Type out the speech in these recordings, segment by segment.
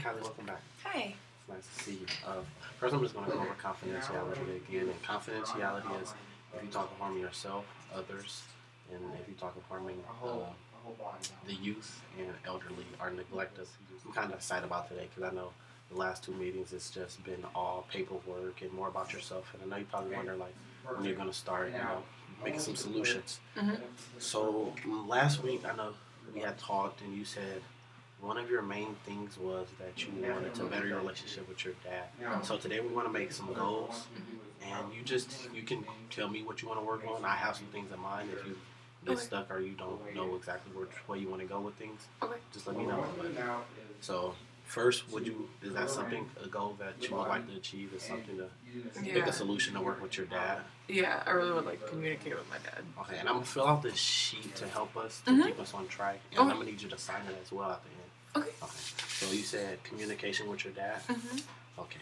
Kylie, welcome back. Hi. It's nice to see you. First, I'm just going to go over confidentiality again. And confidentiality is if you talk of harming yourself, others, and if you talk of harming the youth and elderly or neglect us. I'm kind of excited about today because I know the last two meetings it's just been all paperwork and more about yourself. And I know you probably wonder like when you're going to start, making some solutions. Mm-hmm. So last week I know we had talked and you said one of your main things was that you wanted to better your relationship with your dad. So today we're going to make some goals, and you can tell me what you want to work on. I have some things in mind. If you get stuck or you don't know exactly which way you want to go with things, just let me know. So first, is that something, a goal that you would like to achieve? Is something to pick a solution to work with your dad? Yeah, I really would like to communicate with my dad. Okay, and I'm going to fill out this sheet to help us, to keep us on track. And I'm going to need you to sign it as well at the end. Okay. So you said communication with your dad? Okay.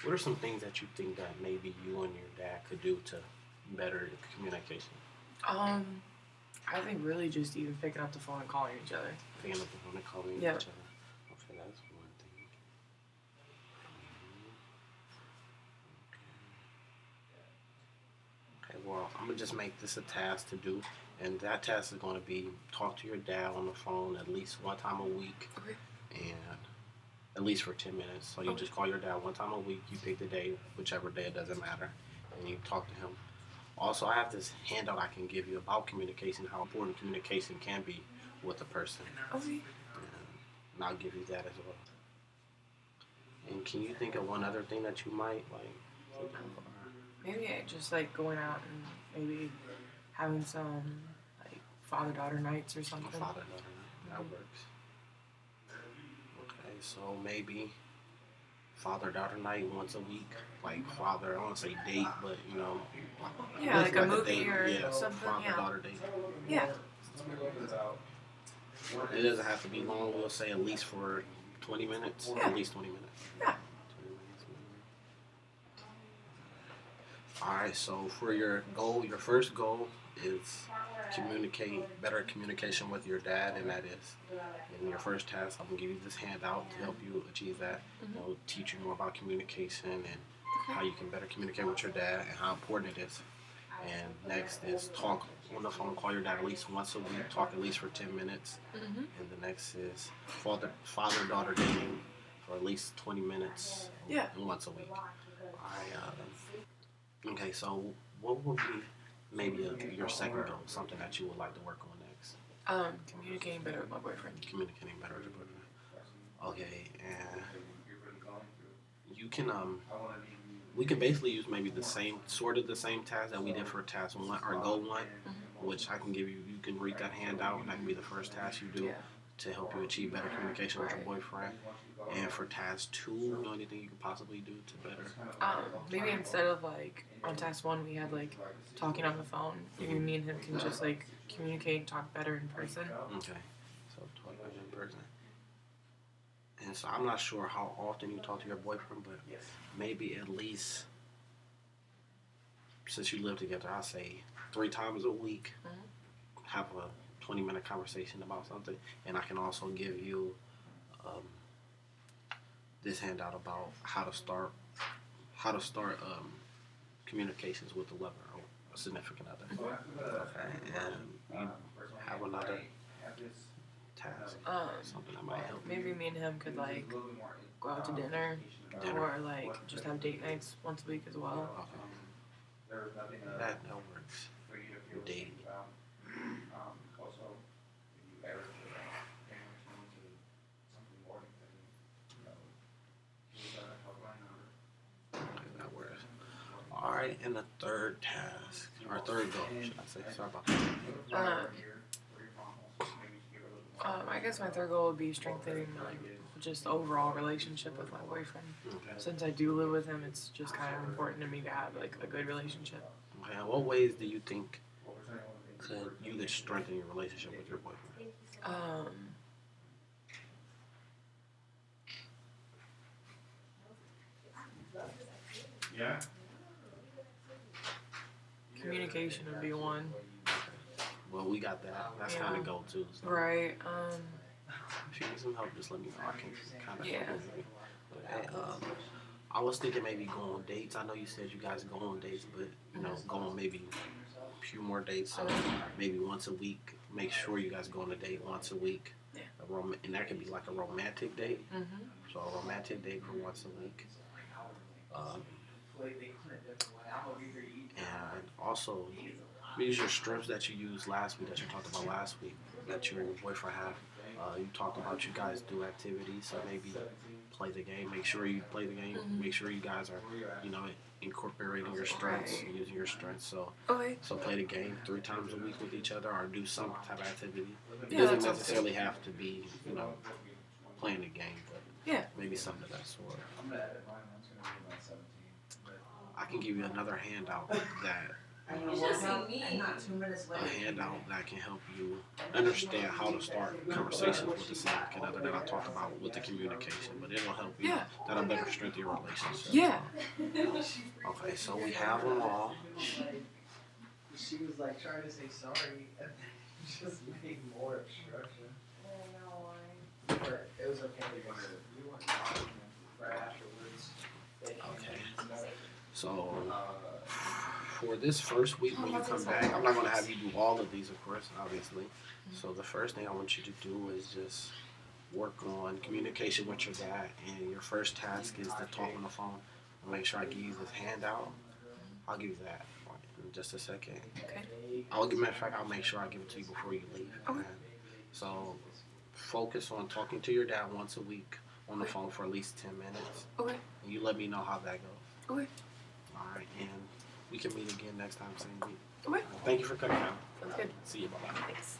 What are some things that you think that maybe you and your dad could do to better communication? I think really just even picking up the phone and calling each other. Picking up the phone and calling each other. Okay, that's one thing. Okay, well, I'm going to just make this a task to do. And that task is going to be talk to your dad on the phone at least one time a week. Okay. And at least for 10 minutes. So you just call your dad one time a week. You pick the day, whichever day, it doesn't matter. And you talk to him. Also, I have this handout I can give you about communication, how important communication can be with a person. Okay. And I'll give you that as well. And can you think of one other thing that you might like? Maybe just like going out and maybe having some like father-daughter nights or something. Father-daughter night, that works. Okay, so maybe father-daughter night once a week. Like I don't want to say date, but yeah, like a movie date, or something. Father-daughter date. Yeah. It doesn't have to be long. We'll say at least for 20 minutes. Yeah. At least 20 minutes. Yeah. 20 minutes. Alright, so for your first goal is better communication with your dad, and that is in your first task. I'm going to give you this handout to help you achieve that. Teach you more about communication and how you can better communicate with your dad and how important it is. And next is talk on the phone, call your dad at least once a week, talk at least for 10 minutes. And the next is father-daughter dating for at least 20 minutes once a week. Okay, so what would be maybe your second goal, something that you would like to work on next? Communicating better with my boyfriend. Communicating better with your boyfriend. Okay, and you can we can basically use maybe the same task that we did for task 1 or goal 1, which I can give you. You can read that handout, and that can be the first task you do to help you achieve better communication with your boyfriend. And for task 2, anything you could possibly do to better? Maybe instead of like on task 1 we had like talking on the phone, maybe me and him can just like communicate and talk better in person. Okay, so talk better in person. And so I'm not sure how often you talk to your boyfriend, but maybe at least, since you live together, I'll say 3 times a week, have a 20-minute conversation about something. And I can also give you this handout about how to start communications with a lover or a significant other. Okay, and you have another task, something that might help. Maybe me and him could like go out to dinner. Or like just have date nights once a week as well. Okay. That works. Dating. That works. Alright, and the third task, or third goal, should I say? Sorry about that. I guess my third goal would be strengthening just the overall relationship with my boyfriend. Okay. Since I do live with him, it's just kind of important to me to have like a good relationship. Okay, and what ways do you think you could strengthen your relationship with your boyfriend? Communication would be one. Well, we got that. That's kind of go too. So. Right. if you need some help, just let me know. I can kind of Yeah. help you. But, I was thinking maybe go on dates. I know you said you guys go on dates, but you know, go on maybe a few more dates. So maybe once a week. Make sure you guys go on a date once a week. Yeah. And that could be like a romantic date. Mm-hmm. So a romantic date for once a week. And also use your strengths that you used last week, that you talked about last week, that you and your boyfriend have. You talked about you guys do activities, so maybe play the game. Make sure you play the game. Make sure you guys are, you know, incorporating your strengths, using your strengths. So, so play the game 3 times a week with each other, or do some type of activity. It doesn't necessarily have to be, you know, playing the game, but maybe something of that sort. I can give you another handout that. A handout that can help you understand how to start conversations with the significant other that I talked about with the communication, but it'll help you. That'll better strengthen your relationship. Yeah. Okay, so we have them all. She was like trying to say sorry and just made more obstruction. But it was okay because we weren't talking right afterwards. Okay. So for this first week when you come back, I'm not going to have you do all of these, of course, obviously. So the first thing I want you to do is just work on communication with your dad. And your first task is to talk on the phone. I'll make sure I give you this handout. I'll give you that in just a second. Okay. Matter of fact, I'll make sure I give it to you before you leave. Okay. So focus on talking to your dad once a week on the phone for at least 10 minutes. Okay. And you let me know how that goes. Okay. All right, and we can meet again next time, same week. Okay. Thank you for coming out. Sounds good. See you. Bye-bye. Thanks.